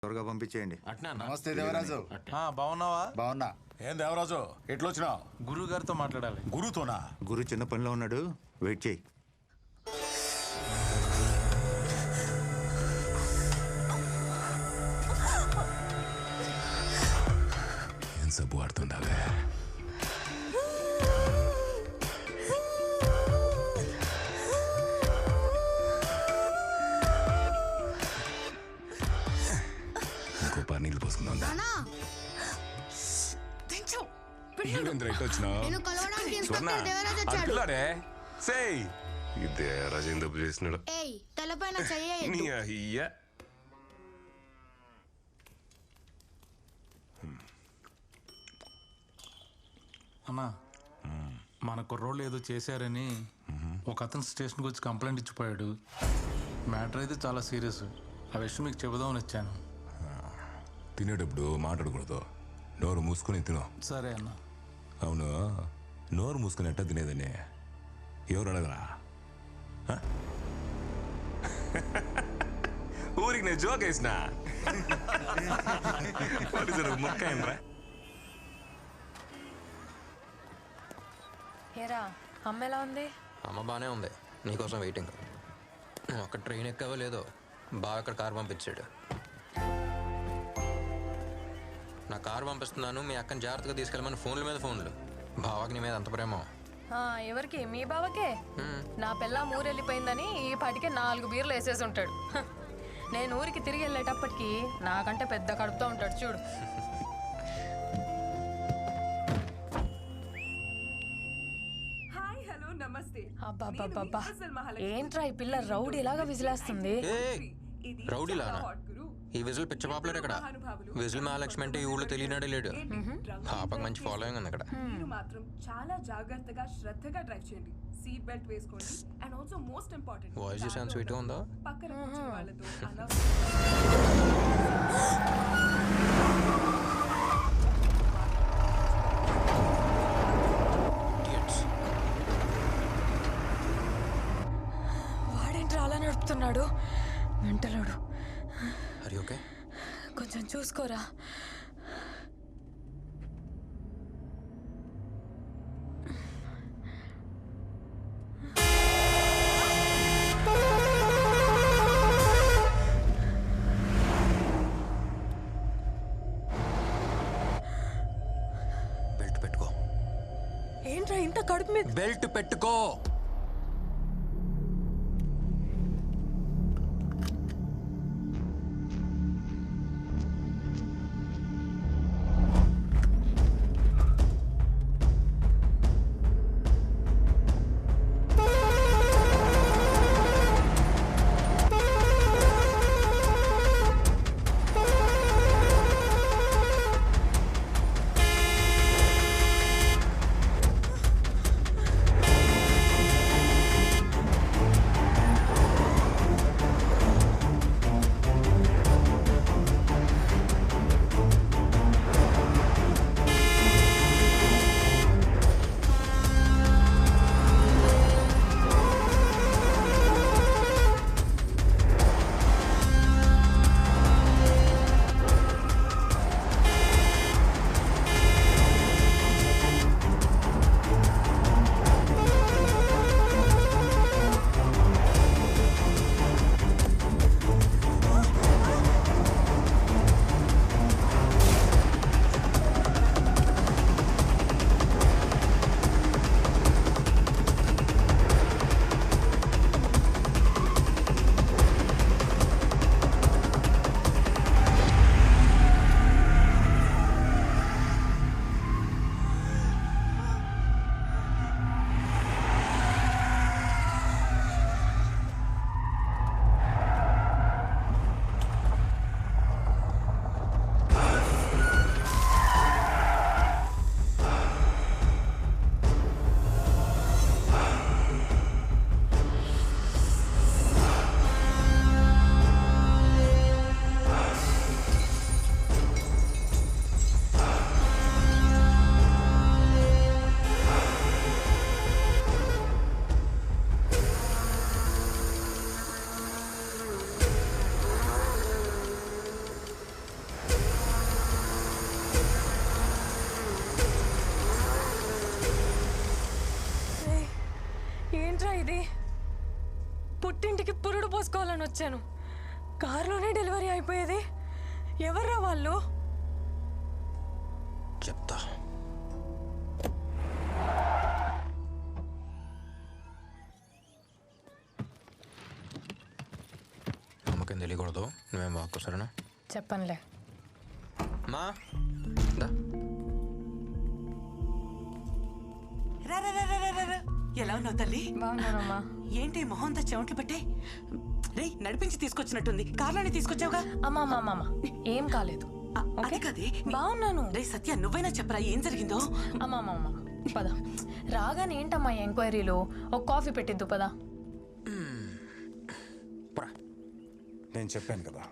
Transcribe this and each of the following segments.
త్వరగా పంపించేయండి. నమస్తే దేవరాజు. బాగున్నావా? బాగున్నా. ఏం దేవరాజు ఎట్లొచ్చినావు? గురువు గారితో మాట్లాడాలి. గురుతోనా? గురు చిన్న పనిలో ఉన్నాడు, వెయిట్ చేయి. ఏం సబ్బు వాడుతుండావే? ఇంకో పారు నీళ్ళు పోసుకుందాం. అన్నా, మన కుర్రోళ్ళు ఏదో చేశారని ఒక అతను స్టేషన్కి వచ్చి కంప్లైంట్ ఇచ్చిపోయాడు. మ్యాటర్ అయితే చాలా సీరియస్. ఆ విషయం మీకు చెబుదామని వచ్చాను. తినేటప్పుడు మాట్లాడకూడదు, నోరు మూసుకొని తిను. సరే అన్న. అవును, నోరు మూసుకొని ఎట్టా తినేదని ఎవరు అడగరా? ఊరికి నేను జోక్ వేసినా ముక్క ఏంద్రా? ఏరా, అమ్మ ఎలా ఉంది? అమ్మ బాగానే ఉంది, నీకోసం వెయిటింగ్. ఒక్క ట్రైన్ ఎక్కవో లేదో బాగా అక్కడ కారు పంపించాడు. నా కారు పంపిస్తున్నాను, మీ అక్కని జాగ్రత్తగా తీసుకెళ్ళమని ఫోన్ల మీద ఫోన్లు. బావకి నీ మీద అంత ప్రేమ. ఎవరికి? మీ బావకే. నా పిల్ల ఊరెళ్ళిపోయిందని ఈ పాటికే 4 బీర్లు వేసేసి ఉంటాడు. నేను ఊరికి తిరిగి వెళ్ళేటప్పటికి నాకంటే పెద్ద కడుపుతో ఉంటాడు చూడు. అబ్బా, ఏంట్రా ఈ పిల్ల రౌడీలాగా విజిలేస్తుంది? రౌడీలానా? ఈ విజిల్ పిచ్చ పాపులర్ ఇక్కడ. విజిల్ మహాలక్ష్మి అంటే ఈ ఊళ్ళో తెలియనాడే లేడు. పాపకు మంచి ఫాలోయింగ్ ఉంది అక్కడ. మీరు మాత్రం చాలా జాగ్రత్తగా శ్రద్ధగా డ్రైవ్ చేయండి. సీట్ బెల్ట్ వేసుకోండి. And also most important, voice చూసాను స్వీట్ గా ఉందా? పక్కన కూర్చున్న వాళ్ళతో వాడేంట్రా అలా నడుపుతున్నాడు? మెంటలోడు. అరే ఓకే, కొంచెం చూసుకోరా. బెల్ట్ పెట్టుకో. ఏంట్రా ఇంత కడుపు మీద? బెల్ట్ పెట్టుకో. వచ్చాను. కారులోనే డెలివరీ అయిపోయేది. ఎవర్రా వాళ్ళు? చెప్తా. అమ్మకేం తెలియకూడదు, నువ్వేం వాక్కు సరేనా? చెప్పనులే. మా దా. రా రా రా రా రా రా. ఎలా ఉన్నావు తల్లి? బాగున్నానమ్మా. ఏంటి మొహంత చెమట్లు పట్టే? రే నడిపించి తీసుకొచ్చినట్టుంది. కార్లోనే తీసుకొచ్చావుగా? అమ్మా అమ్మా అమ్మా ఏం కాలేదు. అది కదే. బాగున్నాను. రే సత్య నువ్వైనా చెప్పరా ఏం జరిగిందో? అమ్మా అమ్మా అమ్మా పద. రాగానే ఏంటమ్మా ఎంక్వైరీలో? ఒక కాఫీ పెట్టిద్దు పద. నేను చెప్పాను కదా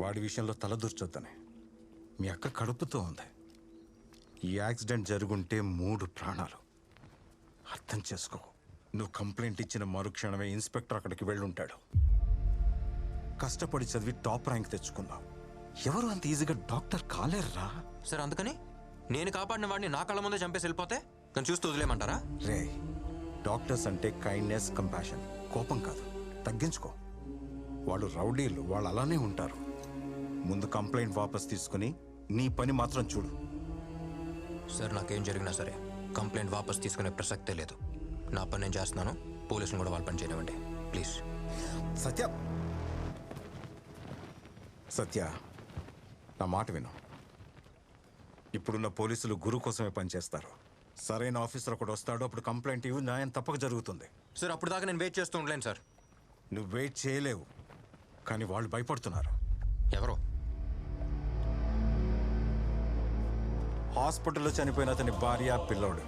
వాడి విషయంలో తలదూర్చొద్దని. మీ అక్క కడుపుతో ఉంది. ఈ యాక్సిడెంట్ జరుగుంటే 3 ప్రాణాలు. అర్థం చేసుకో. నువ్వు కంప్లైంట్ ఇచ్చిన మరుక్షణమే ఇన్స్పెక్టర్ అక్కడికి వెళ్ళుంటాడు. కష్టపడి చదివి టాప్ ర్యాంక్ తెచ్చుకున్నావు. ఎవరు అంత ఈజీగా డాక్టర్ కాలేర్రా? సరే అందుకని నేను కాపాడిన వాడిని నా కళ్ళ ముందే చంపేసి వెళ్ళిపోతే నన్ను చూస్తూ వదిలేమంటారా? రే డాక్టర్స్ అంటే కైండ్నెస్, కంపాషన్, కోపం కాదు. తగ్గించుకో. వాళ్ళు రౌడీలు, వాళ్ళు అలానే ఉంటారు. ముందు కంప్లైంట్ వాపస్ తీసుకుని నీ పని మాత్రం చూడు. సార్ నాకేం జరిగినా సరే కంప్లైంట్ వాపస్ తీసుకునే ప్రసక్తే లేదు. నా పని నేను చేస్తున్నాను. పోలీసులు కూడా వాళ్ళ పని చేయనివ్వండి ప్లీజ్. సత్య సత్య నా మాట విను. ఇప్పుడున్న పోలీసులు గురు కోసమే పనిచేస్తారు. సరైన ఆఫీసర్ ఒకడు వస్తాడు, అప్పుడు కంప్లైంట్ ఇవ్వు, న్యాయం తప్పక జరుగుతుంది. సార్ అప్పుడు దాకా నేను వెయిట్ చేస్తూ ఉండలేను సార్. నువ్వు వెయిట్ చేయలేవు, కానీ వాళ్ళు భయపడుతున్నారు. ఎవరు? హాస్పిటల్లో చనిపోయిన అతని భార్య, పిల్లోడు.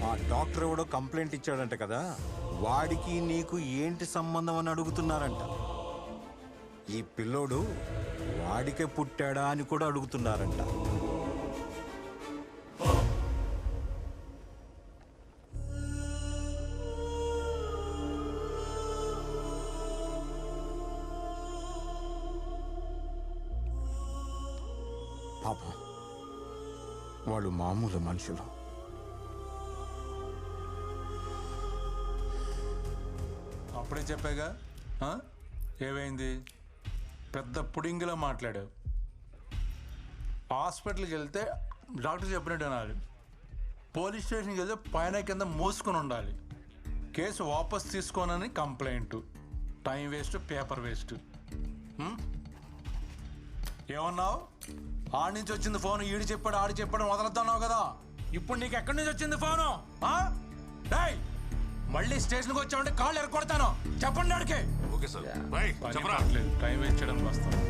ఆ డాక్టర్ ఎవడో కంప్లైంట్ ఇచ్చాడంట కదా, వాడికి నీకు ఏంటి సంబంధం అని అడుగుతున్నారంట. ఈ పిల్లోడు వాడికే పుట్టాడా అని కూడా అడుగుతున్నారంట. పాపం వాళ్ళు మామూలు మనుషులు. అప్పుడే చెప్పాగా. ఏమైంది? పెద్ద పుడింగిలా మాట్లాడావు. హాస్పిటల్కి వెళ్తే డాక్టర్ చెప్పినట్టు అనాలి. పోలీస్ స్టేషన్కి వెళ్తే పైన కింద మూసుకొని ఉండాలి. కేసు వాపస్ తీసుకోనని complaint. Time waste, paper waste. ఏమన్నావు? ఆడి నుంచి వచ్చింది ఫోన్, ఈడు చెప్పాడు ఆడి చెప్పాడు వదలొద్దన్నావు కదా. ఇప్పుడు నీకు ఎక్కడి నుంచి వచ్చింది ఫోను? మళ్ళీ స్టేషన్కి వచ్చామంటే కాళ్ళు ఎరగొడతాను. చెప్పండి ఆడికి. Okay sir. టైం వేస్ట్ చేయడానికి వస్తాను.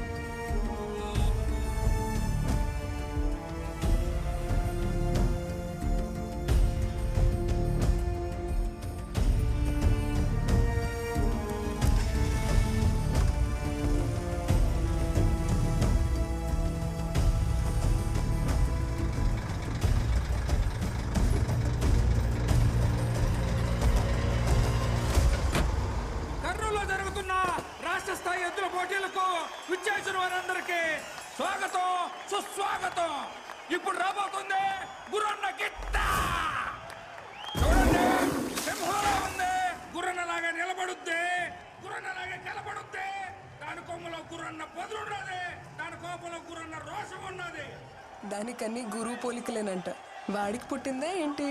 స్వాగతం, సుస్వాగతం. ఇప్పుడు రాబోతుంది గుర్రన్న గిట్ట. చూడండి, సింహంలా ఉంది. గుర్రన్నలాగా నిలబడుద్ది, గుర్రన్నలాగా నిలబడుద్ది. దాని కొమ్మలో గుర్రన్న పొదులున్నది, దాని కోపంలో గుర్రన్న రోషం ఉన్నది. దానికన్నీ గురువు పోలికలేనంట. వాడికి పుట్టిందా ఏంటి?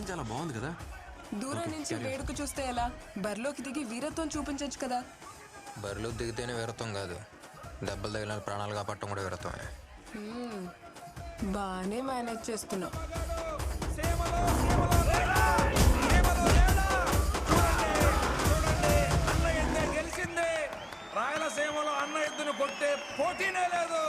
చాలా బాగుంది కదా. దూరం నుంచి వేడుక చూస్తే ఎలా? బరిలోకి దిగి వీరత్వం చూపించచ్చు కదా. బరిలో దిగితేనే వీరత్వం కాదు, దెబ్బలు తగిలిన ప్రాణాలు కాపాడటం కూడా వీరత్వమే. బాగానే మేనేజ్ చేస్తున్నావు. గెలిచింది. రాయలసీమలో అన్న ఎద్దును కొట్టే పోటీనే లేదు.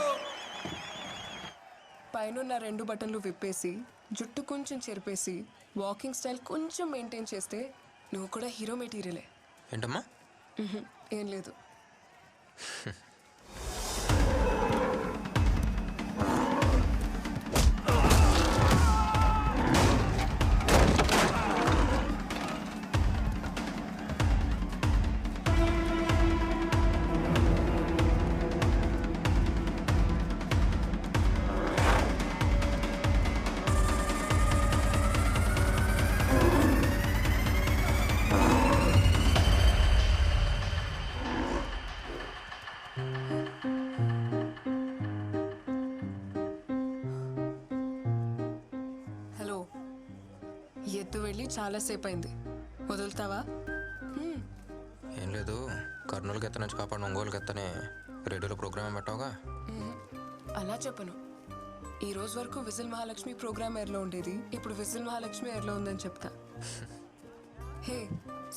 పైనున్న 2 బటన్లు విప్పేసి జుట్టు కొంచెం చెరిపేసి వాకింగ్ స్టైల్ కొంచెం మెయింటైన్ చేస్తే నువ్వు కూడా హీరో మెటీరియలే. ఏంటమ్మా? ఏం లేదు. హలో, ఎత్తు వెళ్ళి చాలాసేపు అయింది, వదులుతావా? ఏం లేదు, కర్నూలుకి ఎత్త నుంచి కాపాడు ఒంగోలుకి ఎత్తనే రేడియోలో ప్రోగ్రామ్ పెట్టావుగా. అలా చెప్పను. ఈ రోజు వరకు విజిల్ మహాలక్ష్మి ప్రోగ్రామ్ ఎయిర్లో ఉండేది, ఇప్పుడు విజిల్ మహాలక్ష్మి ఎయిర్లో ఉందని చెప్తా. హే,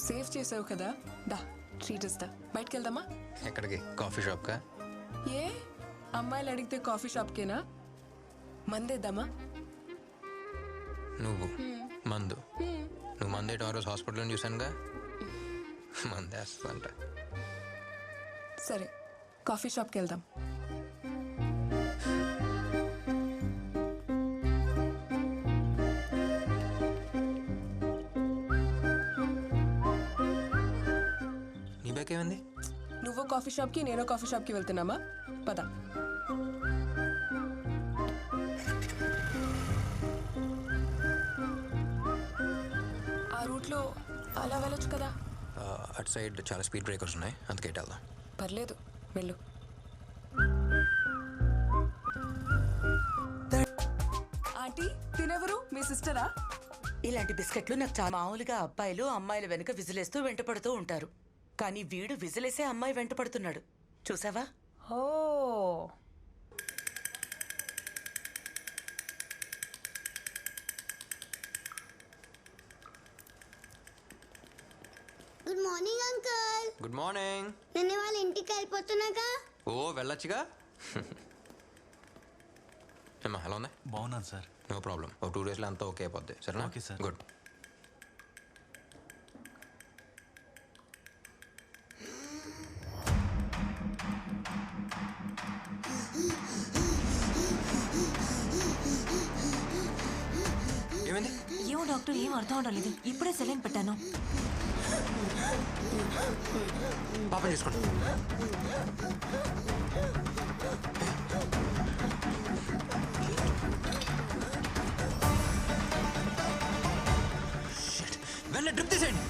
సేవ్ చేసావు కదా, దా ట్రీట్ ఇస్తా. బయటికి వెళ్దామా? ఎక్కడికి? కాఫీ షాప్కా? ఏ అమ్మాయిలు అడిగితే కాఫీ షాప్కేనా? మందేద్దామా? నువ్వు మందు? నువ్వు మందేయటం ఆ రోజు హాస్పిటల్లో చూశానుగా. మందేస్తంట. సరే, కాఫీ షాప్కి వెళ్దాం. నీ బ్యాగ్ ఏమైంది? నువ్వు కాఫీ షాప్కి, నేను కాఫీ షాప్కి వెళ్తున్నామా? పద. ఆ రూట్లో అలా వెళ్ళొచ్చు కదా. అటు సైడ్ చాలా స్పీడ్ బ్రేకర్స్ ఉన్నాయి, అందుకే ఇటు వెళ్దాం. పర్లేదు, వెళ్ళు. ఆంటీ, తినెవరు? మీ సిస్టరా? ఇలాంటి బిస్కెట్లు నాకు చాలా మామూలుగా అబ్బాయిలు అమ్మాయిల వెనుక విజిలేస్తూ వెంట పడుతూ ఉంటారు. కానీ వీడు విజిలేసే అమ్మాయి వెంట పడుతున్నాడు. చూసావా? Oh, good morning uncle. Good morning. నేను వాళ్ళ ఇంటికి వెళ్ళిపోతున్నాగా. ఓ, వెళ్ళొచ్చుగా. ఏమ్మా, ఎలా ఉంది? బాగున్నాను సార్. No problem. ఓ 2 డేస్లో అంతా ఓకే అయిపోద్ది. సరేనా? Okay sir. గుడ్. ఏమైంది? ఏమో డాక్టర్, ఏం అర్థం అవడం లేదు. ఇప్పుడే సెలైన్ పెట్టాను. పాపం చేసుకోండి. వెంటనే డ్రిప్ తీసేయండి.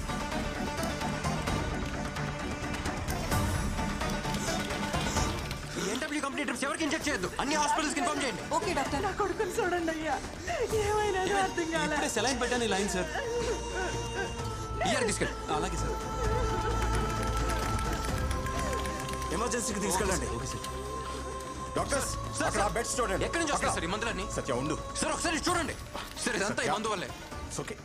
ఎన్డబ్ల్యూ కంపెనీ డ్రిప్స్ ఎవరికి ఇంజెక్ట్ చేయొద్దు. అన్ని హాస్పిటల్స్కి ఇన్ఫార్మ్ చేయండి. Okay doctor. నా కొడుకుని చూడండి అయ్యా, ఏమైనా అర్థం కాలే. సెలైన్ పెట్టాను, లైన్ సార్. ఇయర్ తీసుకెళ్ళి. అలాగే సార్. ఎమర్జెన్సీకి తీసుకెళ్ళండి. డాక్టర్స్, అక్కడ బెడ్స్ చూడండి. ఎక్కడి నుంచి వస్తాయి సార్ ఈ మందులన్నీ? సత్య ఉండు. సార్ ఒకసారి చూడండి. సార్ ఇదంతా ఈ మందు వల్లే. ఓకే.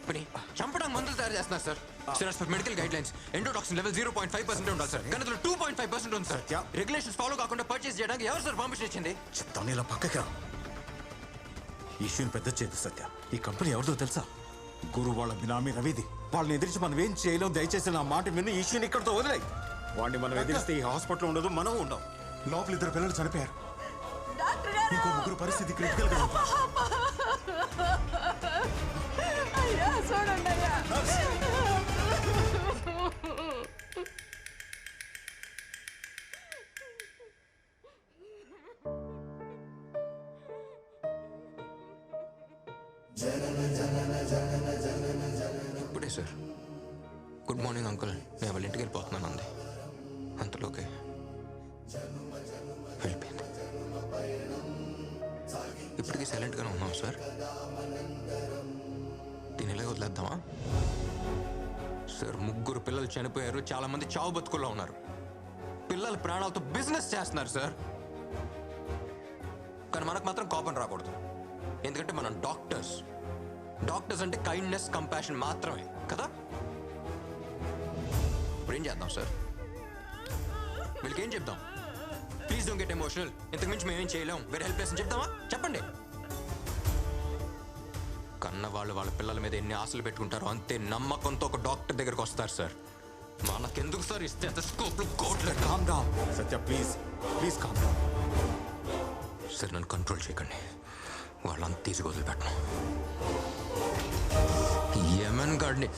పని చంపడానికి మందులు తయారు చేస్తున్నారు sir. Sir as per medical guide lines endotoxin level 0.5% ఉండాలి సార్. కానీ 2.5% ఉంది సార్. రెగ్యులేషన్స్ ఫాలో కాకుండా పర్చేస్ చేయడానికి ఎవరు సార్ పర్మిషన్ ఇచ్చింది? చెప్తాను, ఇలా పక్కకి రా. ఈ ఇష్యూని పెద్ద చేయదు సత్య. ఈ కంపెనీ ఎవరిదో తెలుసా? గురు వాళ్ళ బినామీ రవిది. వాళ్ళని ఎదిరించి మనం ఏం చేయలేం. దయచేసి నా మాట విని ఈ ఇష్యూని ఇక్కడితో వదిలేయి. వాడిని మనం ఎదిరిస్తే ఈ హాస్పిటల్ ఉండదు, మనం ఉండం. లోపల 2 పిల్లలు చనిపోయారు. ఇంకో 3 పరిస్థితి క్రిటికల్ గా ఉంది. అయ్యా చూడండి అయ్యా. ఇప్పుడే సార్ గుడ్ మార్నింగ్ అంకుల్, నేను వాళ్ళ ఇంటికి వెళ్ళిపోతున్నాను అంది. అంతలోకే వెళ్ళిపోయింది. ఇప్పటికీ సైలెంట్గానే ఉన్నాం సార్. దీని ఎలాగ వదిలేద్దామా సార్? 3 పిల్లలు చనిపోయారు, చాలా మంది చావు బతుకుల్లో ఉన్నారు. పిల్లల ప్రాణాలతో బిజినెస్ చేస్తున్నారు సార్. కానీ మనకు మాత్రం కోపం రాకూడదు, ఎందుకంటే మనం డాక్టర్స్. డాక్టర్స్ అంటే కైండ్నెస్, కంపాషన్ మాత్రమే కదా. ఇప్పుడు ఏం చేద్దాం సార్? వీళ్ళకి ఏం చెప్దాం? Please don't get emotional. ఇంతకు మించి మేమేం చేయలేం. వేరే హెల్ప్లెస్ అని చెప్దామా? చెప్పండి. కన్న వాళ్ళు వాళ్ళ పిల్లల మీద ఎన్ని ఆశలు పెట్టుకుంటారో అంతే నమ్మకంతో ఒక డాక్టర్ దగ్గరకు వస్తారు సార్. మనకెందుకు సార్ ఇస్తే స్కోప్లు కోట్లు? Calm down Satya, please please calm down. Sir నన్ను కంట్రోల్ చేయకండి. వాళ్ళంతా తీసి వదిలిపెట్టను. యమన్ గాడిని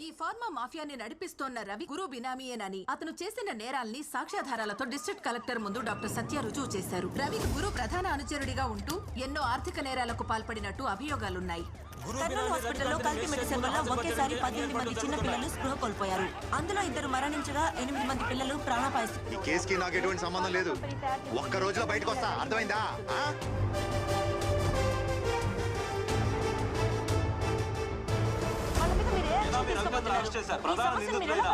ఈ ఫార్మా మాఫియాని నడిపిస్తోన్న రవి గురు బినామీయేనని అతను చేసిన నేరాల్ని సాక్ష్యాధారాలతో డిస్ట్రిక్ట్ కలెక్టర్ ముందు డాక్టర్ సత్య రుజువు చేశారు. రవి గురు ప్రధాన అనుచరుడిగా ఉంటూ ఎన్నో ఆర్థిక నేరాలకు పాల్పడినట్టు అభియోగాలున్నాయి. కర్నూలు హాస్పిటల్లో కల్తీ మెడిసిన్ వల్ల ఒకేసారి 18 మంది చిన్న పిల్లలు స్పృహ కోల్పోయారు. అందులో 2 మరణించగా 8 మంది పిల్లలు ప్రాణాపాయ స్థితి. ఈ కేసుకి నాకు ఎటువంటి సంబంధం లేదు. ఒక్క రోజులో బయటకు వస్తా, అర్థమైందా? వాళ్ళ మీద మీరు ఏ యాక్షన్ తీసుకోబోతున్నారు? ఈ సమస్యను మీరు ఎలా